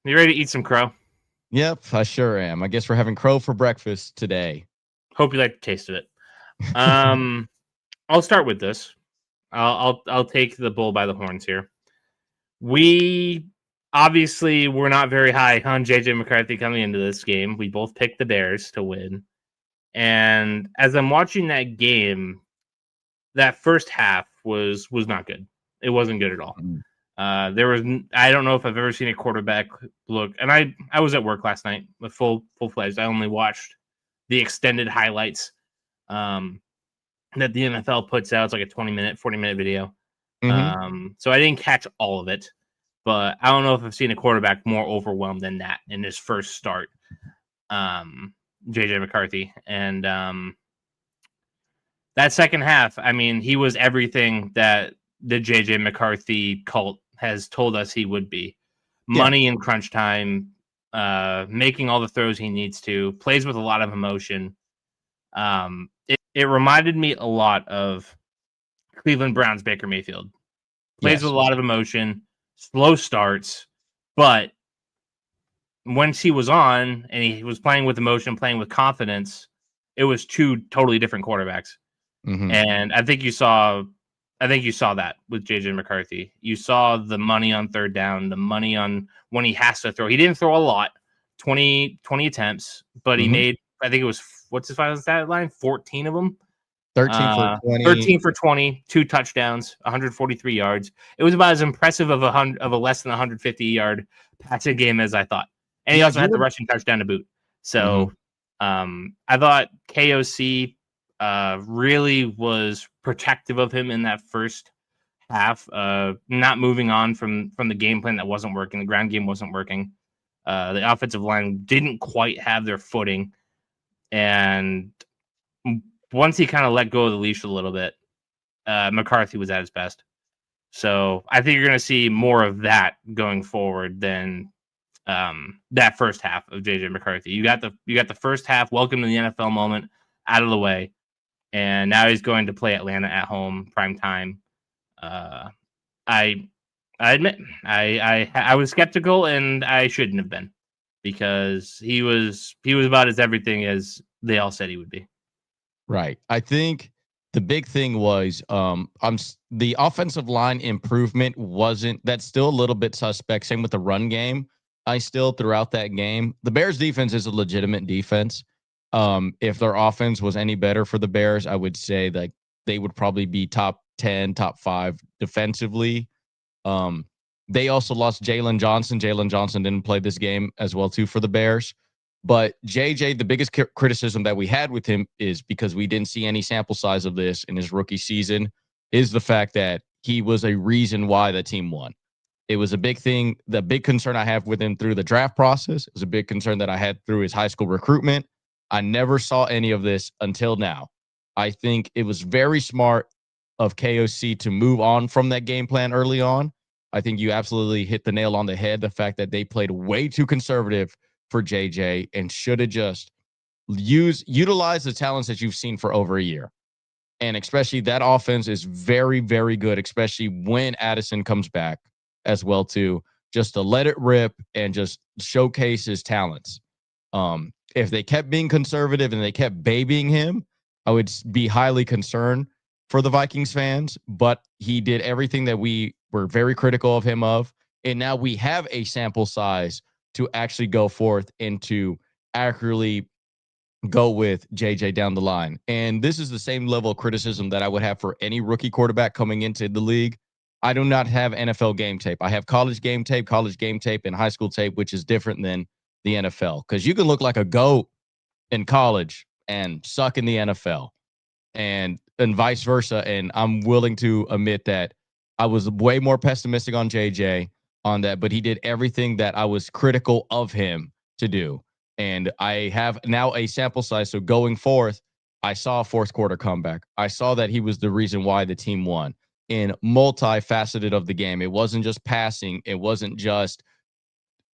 You ready to eat some crow? Yep, I sure am. I guess we're having crow for breakfast today. Hope you like the taste of it. I'll start with this. I'll take the bull by the horns here. We obviously were not very high on JJ McCarthy coming into this game. We both picked the Bears to win. And as I'm watching that game, that first half was not good. It wasn't good at all. I don't know if I've ever seen a quarterback look, and I was at work last night with full-fledged. I only watched the extended highlights that the NFL puts out. It's like a 20-minute, 40-minute video. So I didn't catch all of it, but I don't know if I've seen a quarterback more overwhelmed than that in his first start. JJ McCarthy. And that second half, I mean, he was everything that the JJ McCarthy cult has told us he would be. Money in crunch time, making all the throws he needs to, plays with a lot of emotion. It reminded me a lot of Cleveland Browns Baker Mayfield. Plays with a lot of emotion, slow starts, but once he was on and he was playing with emotion, playing with confidence, it was two totally different quarterbacks. And I think you saw that with JJ McCarthy. You saw the money on third down, the money on when he has to throw. He didn't throw a lot, 20 attempts, but he made, I think it was, what's his final stat line? 14 of them. 13 for 20, 2 touchdowns, 143 yards. It was about as impressive of a less than 150-yard passing game as I thought. And he also had the rushing touchdown to boot. So I thought KOC really was protective of him in that first half, not moving on from the game plan that wasn't working. The ground game wasn't working. The offensive line didn't quite have their footing. And once he kind of let go of the leash a little bit, McCarthy was at his best. So I think you're going to see more of that going forward than that first half of JJ McCarthy. You got the first half, welcome to the NFL moment, out of the way. And now he's going to play Atlanta at home, prime time. I admit I was skeptical, and I shouldn't have been, because he was about as everything as they all said he would be. Right. I think the big thing was the offensive line improvement that's still a little bit suspect. Same with the run game. Throughout that game, the Bears defense is a legitimate defense. If their offense was any better for the Bears, I would say that they would probably be top 10, top 5 defensively. They also lost Jalen Johnson. Jalen Johnson didn't play this game as well, too, for the Bears. But JJ, the biggest criticism that we had with him is because we didn't see any sample size of this in his rookie season, is the fact that he was a reason why the team won. It was a big thing. The big concern I have with him through the draft process is a big concern that I had through his high school recruitment. I never saw any of this until now. I think it was very smart of KOC to move on from that game plan early on. I think you absolutely hit the nail on the head. The fact that they played way too conservative for JJ and should have just utilize the talents that you've seen for over a year. And especially that offense is very, very good, especially when Addison comes back as well, too, just to let it rip and just showcase his talents. If they kept being conservative and they kept babying him, I would be highly concerned for the Vikings fans. But he did everything that we were very critical of him of. And now we have a sample size to actually go forth and to accurately go with JJ down the line. And this is the same level of criticism that I would have for any rookie quarterback coming into the league. I do not have NFL game tape. I have college game tape, and high school tape, which is different than the NFL, because you can look like a GOAT in college and suck in the NFL and vice versa. And I'm willing to admit that I was way more pessimistic on JJ on that, but he did everything that I was critical of him to do. And I have now a sample size. So going forth, I saw a fourth quarter comeback. I saw that he was the reason why the team won in multifaceted of the game. It wasn't just passing. It wasn't just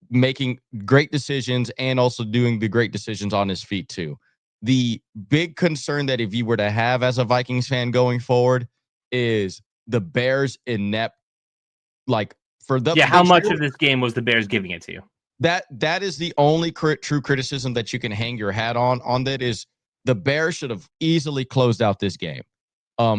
making great decisions and also doing the great decisions on his feet too. The big concern that if you were to have as a Vikings fan going forward is the Bears inept, like for the how much of this game was the Bears giving it to you? that is the only true criticism that you can hang your hat on that is the Bears should have easily closed out this game.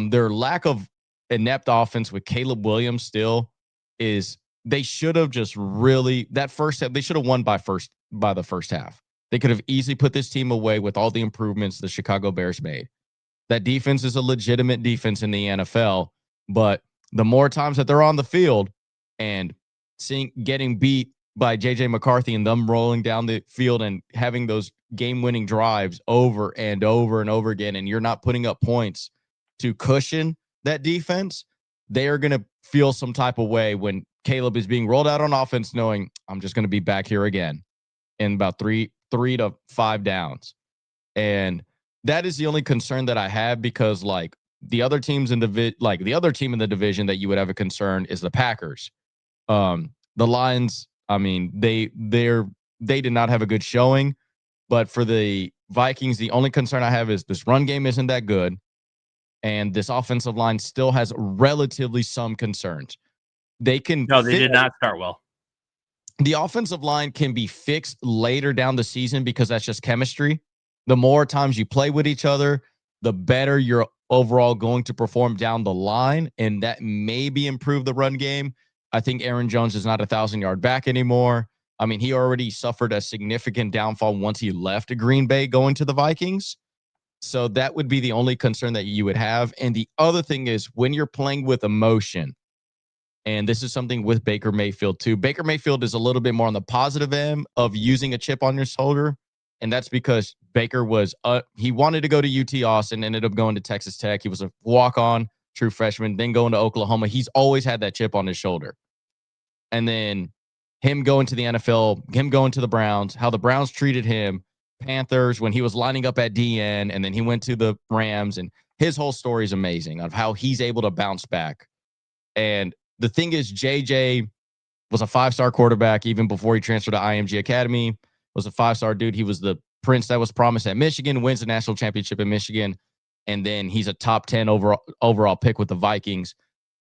Their lack of inept offense with Caleb Williams still is they should have just really that first half, they should have won by the first half. They could have easily put this team away with all the improvements the Chicago Bears made. That defense is a legitimate defense in the NFL, but the more times that they're on the field and getting beat by JJ McCarthy and them rolling down the field and having those game-winning drives over and over and over again, and you're not putting up points to cushion that defense, they are going to feel some type of way when Caleb is being rolled out on offense, knowing I'm just going to be back here again in about three to 5 downs. And that is the only concern that I have, because like the other teams in the other team in the division that you would have a concern is the Packers. The Lions, I mean, they did not have a good showing, but for the Vikings, the only concern I have is this run game isn't that good, and this offensive line still has relatively some concerns. They did not start well. The offensive line can be fixed later down the season because that's just chemistry. The more times you play with each other, the better you're overall going to perform down the line, and that maybe improve the run game. I think Aaron Jones is not a 1,000-yard back anymore. I mean, he already suffered a significant downfall once he left Green Bay going to the Vikings. So that would be the only concern that you would have. And the other thing is when you're playing with emotion, and this is something with Baker Mayfield too. Baker Mayfield is a little bit more on the positive end of using a chip on your shoulder. And that's because Baker he wanted to go to UT Austin, ended up going to Texas Tech. He was a walk-on true freshman, then going to Oklahoma. He's always had that chip on his shoulder. And then him going to the NFL, him going to the Browns, how the Browns treated him, Panthers when he was lining up at DN, and then he went to the Rams, and his whole story is amazing of how he's able to bounce back. And the thing is, JJ was a 5-star quarterback even before he transferred to IMG Academy, was a 5-star dude. He was the prince that was promised at Michigan, wins the national championship in Michigan, and then he's a top 10 overall pick with the Vikings.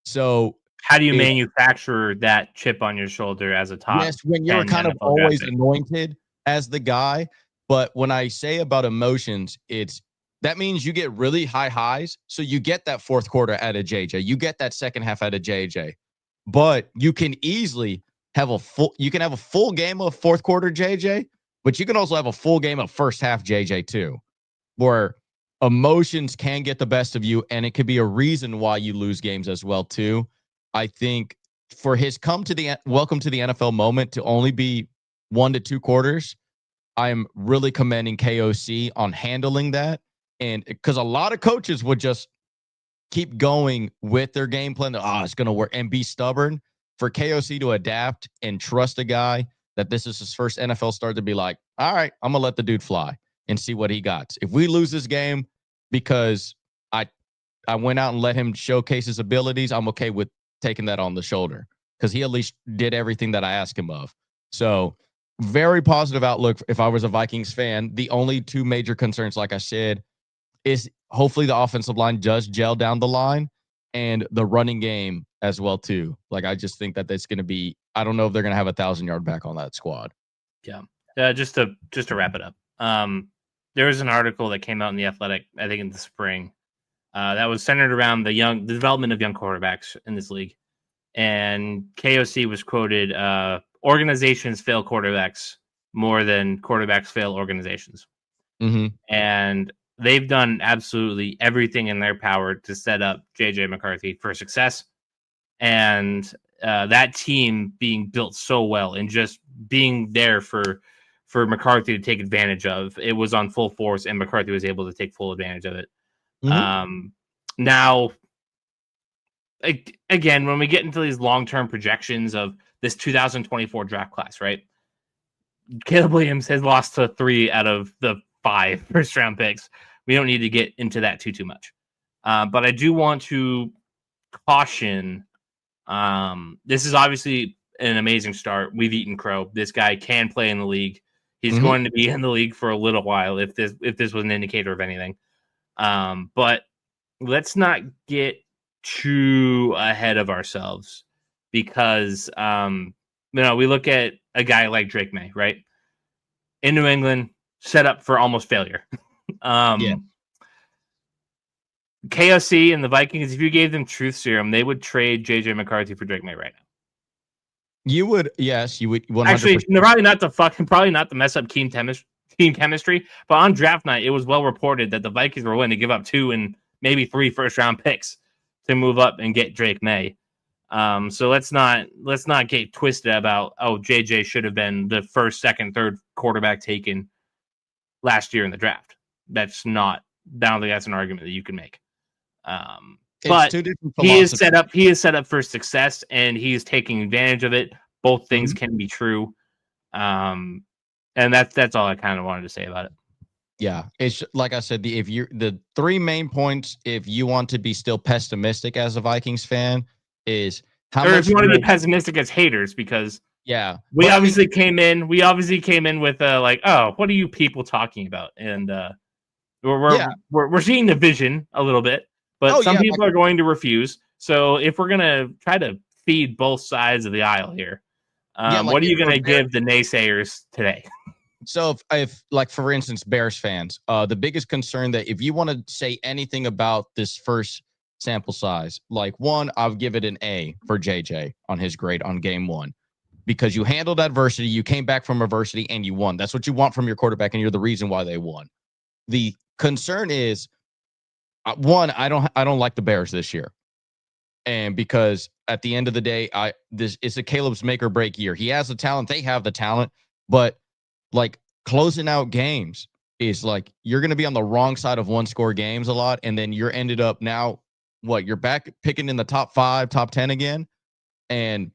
So how do you manufacture that chip on your shoulder as a top? Yes, when you're kind of always anointed as the guy. But when I say about emotions, that means you get really high highs. So you get that fourth quarter out of JJ. You get that second half out of JJ. But you can easily have a full game of fourth quarter JJ, but you can also have a full game of first half JJ too, where emotions can get the best of you, and it could be a reason why you lose games as well too. I think for his welcome to the NFL moment to only be 1 to 2 quarters, I'm really commending KOC on handling that. And because a lot of coaches would just keep going with their game plan, it's going to work, and be stubborn. For KOC to adapt and trust a guy that this is his first NFL start, to be like, all right, I'm going to let the dude fly and see what he got. If we lose this game because I went out and let him showcase his abilities, I'm okay with taking that on the shoulder, because he at least did everything that I asked him of. So very positive outlook if I was a Vikings fan. The only 2 major concerns, like I said, is hopefully the offensive line does gel down the line, and the running game as well too. Like, I just think that that's going to be, I don't know if they're going to have a 1,000-yard back on that squad. Yeah. Just to wrap it up. There was an article that came out in The Athletic, I think in the spring, that was centered around the development of young quarterbacks in this league. And KOC was quoted, organizations fail quarterbacks more than quarterbacks fail organizations. Mm-hmm. And they've done absolutely everything in their power to set up JJ McCarthy for success. And that team being built so well and just being there for McCarthy to take advantage of, it was on full force, and McCarthy was able to take full advantage of it. Mm-hmm. Now, again, when we get into these long-term projections of this 2024 draft class, right? Caleb Williams has lost to 3 out of the 5 first-round picks. We don't need to get into that too much. But I do want to caution, this is obviously an amazing start. We've eaten crow. This guy can play in the league. He's going to be in the league for a little while, if this was an indicator of anything. But let's not get too ahead of ourselves, because we look at a guy like Drake May, right? In New England, set up for almost failure. KOC and the Vikings, if you gave them truth serum, they would trade JJ McCarthy for Drake May right now. You would, yes, you would. 100%. Actually, probably not the mess up team chemistry, but on draft night, it was well reported that the Vikings were willing to give up 2 and maybe 3 first-round picks to move up and get Drake May. So let's not get twisted about JJ should have been the first, second, third quarterback taken last year in the draft. I don't think that's an argument that you can make. But he is set up for success, and he is taking advantage of it. Both things can be true. And that's all I kind of wanted to say about it. Yeah, it's like I said, the 3 main points, if you want to be still pessimistic as a Vikings fan, is if you want to be pessimistic as haters, because we obviously came in with what are you people talking about? And we're seeing the vision a little bit, but some people are going to refuse. So if we're gonna try to feed both sides of the aisle here, what are you gonna give the naysayers today? So if like, for instance, Bears fans, the biggest concern that if you want to say anything about this first sample size, like, one, I'll give it an A for JJ on his grade on game 1, because you handled adversity, you came back from adversity, and you won. That's what you want from your quarterback, and you're the reason why they won. The concern is, one, I don't like the Bears this year, and because at the end of the day, this is a Caleb's make or break year. He has the talent, they have the talent, but like, closing out games is like, you're going to be on the wrong side of 1-score games a lot, and then you're ended up now, you're back picking in the top 5, top 10 again, and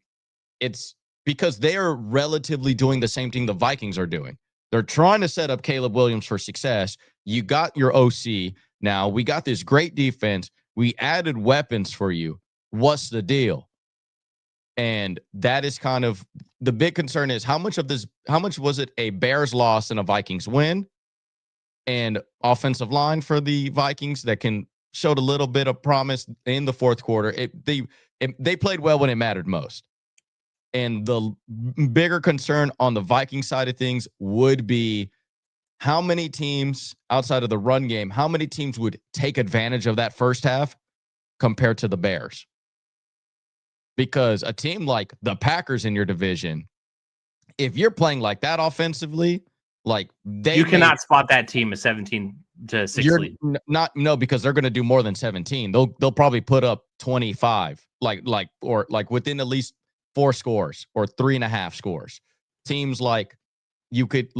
it's because they are relatively doing the same thing the Vikings are doing. They're trying to set up Caleb Williams for success. You got your OC. Now we got this great defense. We added weapons for you. What's the deal? And that is kind of the big concern, is how much was it a Bears loss and a Vikings win? And offensive line for the Vikings that showed a little bit of promise in the fourth quarter. They played well when it mattered most. And the bigger concern on the Viking side of things would be how many teams outside of the run game, how many teams would take advantage of that first half compared to the Bears? Because a team like the Packers in your division, if you're playing like that offensively, like you cannot spot that team at 17-6 lead. No, because they're going to do more than 17. They'll probably put up 25, or within at least 4 scores or 3.5 scores. Teams like you could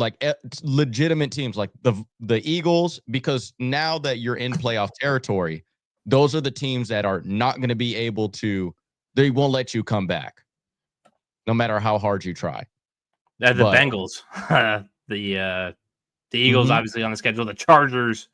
legitimate teams like the Eagles, because now that you're in playoff territory, those are the teams that are not going to be able to. They won't let you come back, no matter how hard you try. Bengals, the Eagles, obviously on the schedule. The Chargers,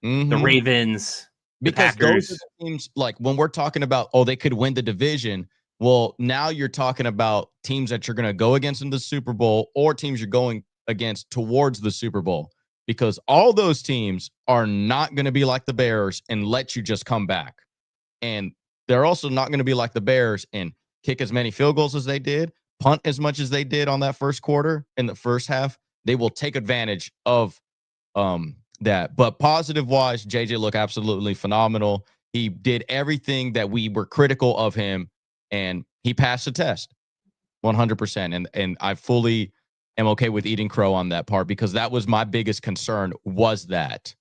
the Ravens, because the Packers. Those are the teams, like when we're talking about, they could win the division. Well, now you're talking about teams that you're going to go against in the Super Bowl, or teams you're going against towards the Super Bowl, because all those teams are not going to be like the Bears and let you just come back. And they're also not going to be like the Bears and kick as many field goals as they did, punt as much as they did on that first quarter in the first half. They will take advantage of that. But positive-wise, JJ looked absolutely phenomenal. He did everything that we were critical of him, and he passed the test 100%. And I fully am okay with eating crow on that part, because that was my biggest concern, was that.